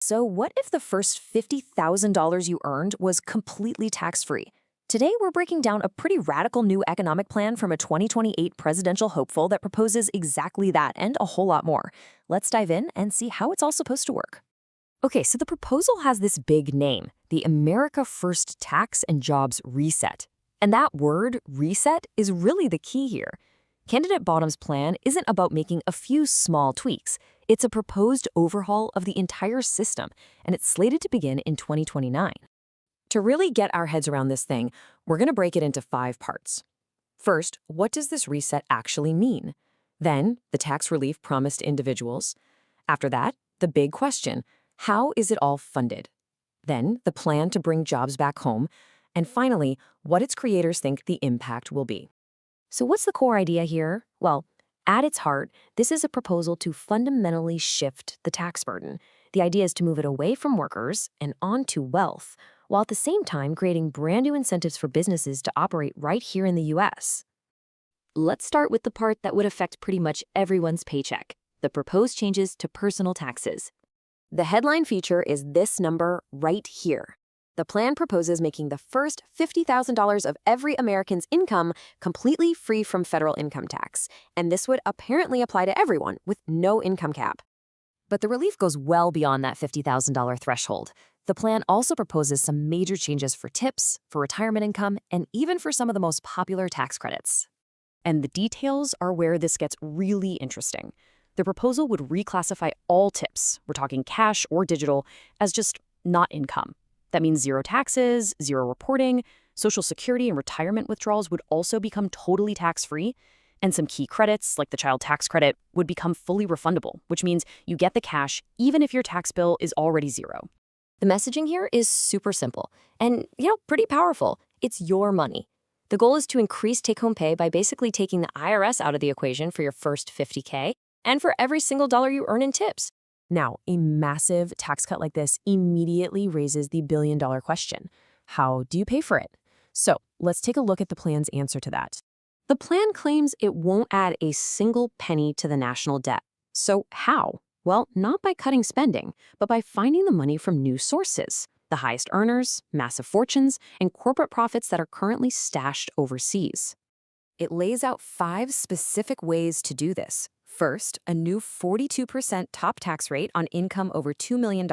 So what if the first $50,000 you earned was completely tax-free? Today, we're breaking down a pretty radical new economic plan from a 2028 presidential hopeful that proposes exactly that and a whole lot more. Let's dive in and see how it's all supposed to work. Okay, so the proposal has this big name, the America First Tax and Jobs Reset. And that word, reset, is really the key here. Candidate Bottom's plan isn't about making a few small tweaks. It's a proposed overhaul of the entire system, and it's slated to begin in 2029. To really get our heads around this thing, we're going to break it into 5 parts. First, what does this reset actually mean? Then, the tax relief promised to individuals. After that, the big question, how is it all funded? Then, the plan to bring jobs back home. And finally, what its creators think the impact will be. So what's the core idea here? Well, at its heart, this is a proposal to fundamentally shift the tax burden. The idea is to move it away from workers and onto wealth, while at the same time creating brand new incentives for businesses to operate right here in the US. Let's start with the part that would affect pretty much everyone's paycheck, the proposed changes to personal taxes. The headline feature is this number right here. The plan proposes making the first $50,000 of every American's income completely free from federal income tax, and this would apparently apply to everyone with no income cap. But the relief goes well beyond that $50,000 threshold. The plan also proposes some major changes for tips, for retirement income, and even for some of the most popular tax credits. And the details are where this gets really interesting. The proposal would reclassify all tips, we're talking cash or digital, as just not income. That means zero taxes, zero reporting, Social Security and retirement withdrawals would also become totally tax-free, and some key credits, like the child tax credit, would become fully refundable, which means you get the cash even if your tax bill is already zero. The messaging here is super simple and, pretty powerful. It's your money. The goal is to increase take-home pay by basically taking the IRS out of the equation for your first $50K and for every single dollar you earn in tips. Now, a massive tax cut like this immediately raises the billion-dollar question. How do you pay for it? So let's take a look at the plan's answer to that. The plan claims it won't add a single penny to the national debt. So how? Well, not by cutting spending, but by finding the money from new sources. The highest earners, massive fortunes, and corporate profits that are currently stashed overseas. It lays out 5 specific ways to do this. First, a new 42% top tax rate on income over $2 million.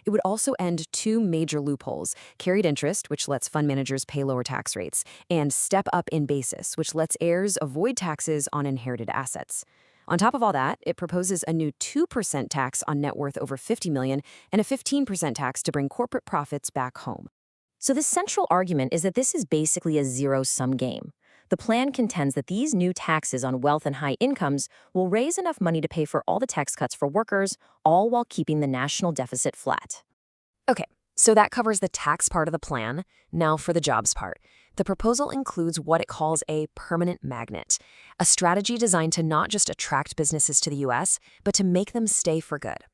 It would also end 2 major loopholes: carried interest, which lets fund managers pay lower tax rates, and step up in basis, which lets heirs avoid taxes on inherited assets. On top of all that, it proposes a new 2% tax on net worth over $50 million and a 15% tax to bring corporate profits back home. So the central argument is that this is basically a zero-sum game. The plan contends that these new taxes on wealth and high incomes will raise enough money to pay for all the tax cuts for workers, all while keeping the national deficit flat. Okay, so that covers the tax part of the plan. Now for the jobs part. The proposal includes what it calls a permanent magnet, a strategy designed to not just attract businesses to the US, but to make them stay for good.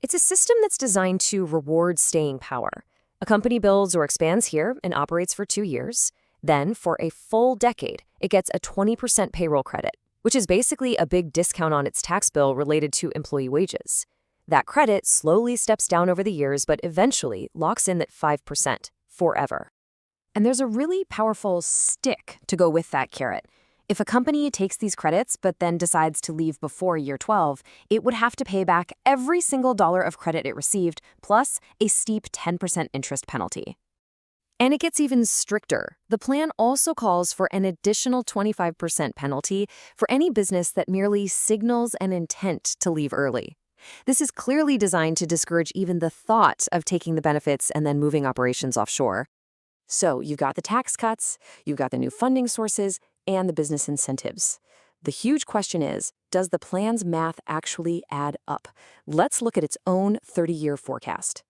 It's a system that's designed to reward staying power. A company builds or expands here and operates for 2 years. Then, for a full decade, it gets a 20% payroll credit, which is basically a big discount on its tax bill related to employee wages. That credit slowly steps down over the years, but eventually locks in at 5% forever. And there's a really powerful stick to go with that carrot. If a company takes these credits but then decides to leave before year 12, it would have to pay back every single dollar of credit it received, plus a steep 10% interest penalty. And it gets even stricter. The plan also calls for an additional 25% penalty for any business that merely signals an intent to leave early. This is clearly designed to discourage even the thought of taking the benefits and then moving operations offshore. So you've got the tax cuts, you've got the new funding sources, and the business incentives. The huge question is, does the plan's math actually add up? Let's look at its own 30-year forecast.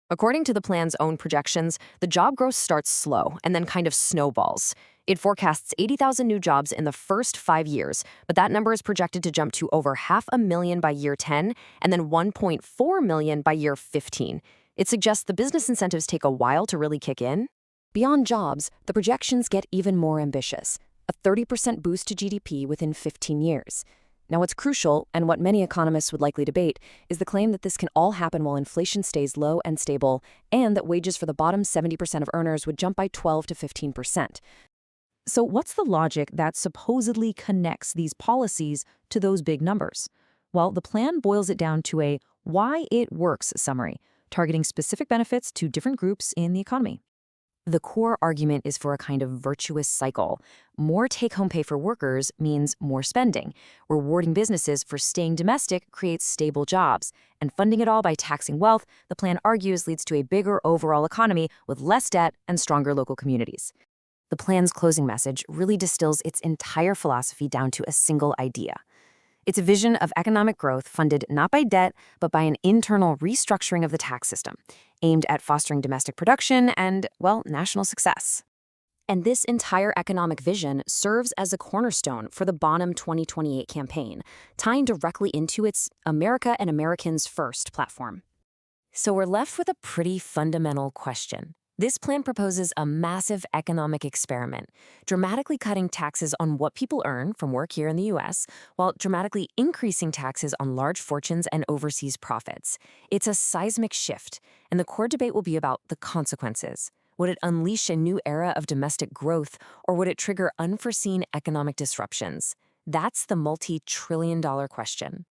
According to the plan's own projections, the job growth starts slow and then kind of snowballs. It forecasts 80,000 new jobs in the first 5 years, but that number is projected to jump to over 500,000 by year 10 and then 1.4 million by year 15. It suggests the business incentives take a while to really kick in. Beyond jobs, the projections get even more ambitious, a 30% boost to GDP within 15 years. Now, what's crucial, and what many economists would likely debate, is the claim that this can all happen while inflation stays low and stable, and that wages for the bottom 70% of earners would jump by 12 to 15%. So, what's the logic that supposedly connects these policies to those big numbers? Well, the plan boils it down to a why it works summary, targeting specific benefits to different groups in the economy. The core argument is for a kind of virtuous cycle. More take-home pay for workers means more spending. Rewarding businesses for staying domestic creates stable jobs. And funding it all by taxing wealth, the plan argues, leads to a bigger overall economy with less debt and stronger local communities. The plan's closing message really distills its entire philosophy down to a single idea. It's a vision of economic growth funded not by debt, but by an internal restructuring of the tax system, aimed at fostering domestic production and, well, national success. And this entire economic vision serves as a cornerstone for the Bonham 2028 campaign, tying directly into its America and Americans First platform. So we're left with a pretty fundamental question. This plan proposes a massive economic experiment, dramatically cutting taxes on what people earn from work here in the U.S., while dramatically increasing taxes on large fortunes and overseas profits. It's a seismic shift, and the core debate will be about the consequences. Would it unleash a new era of domestic growth, or would it trigger unforeseen economic disruptions? That's the multi-trillion-dollar question.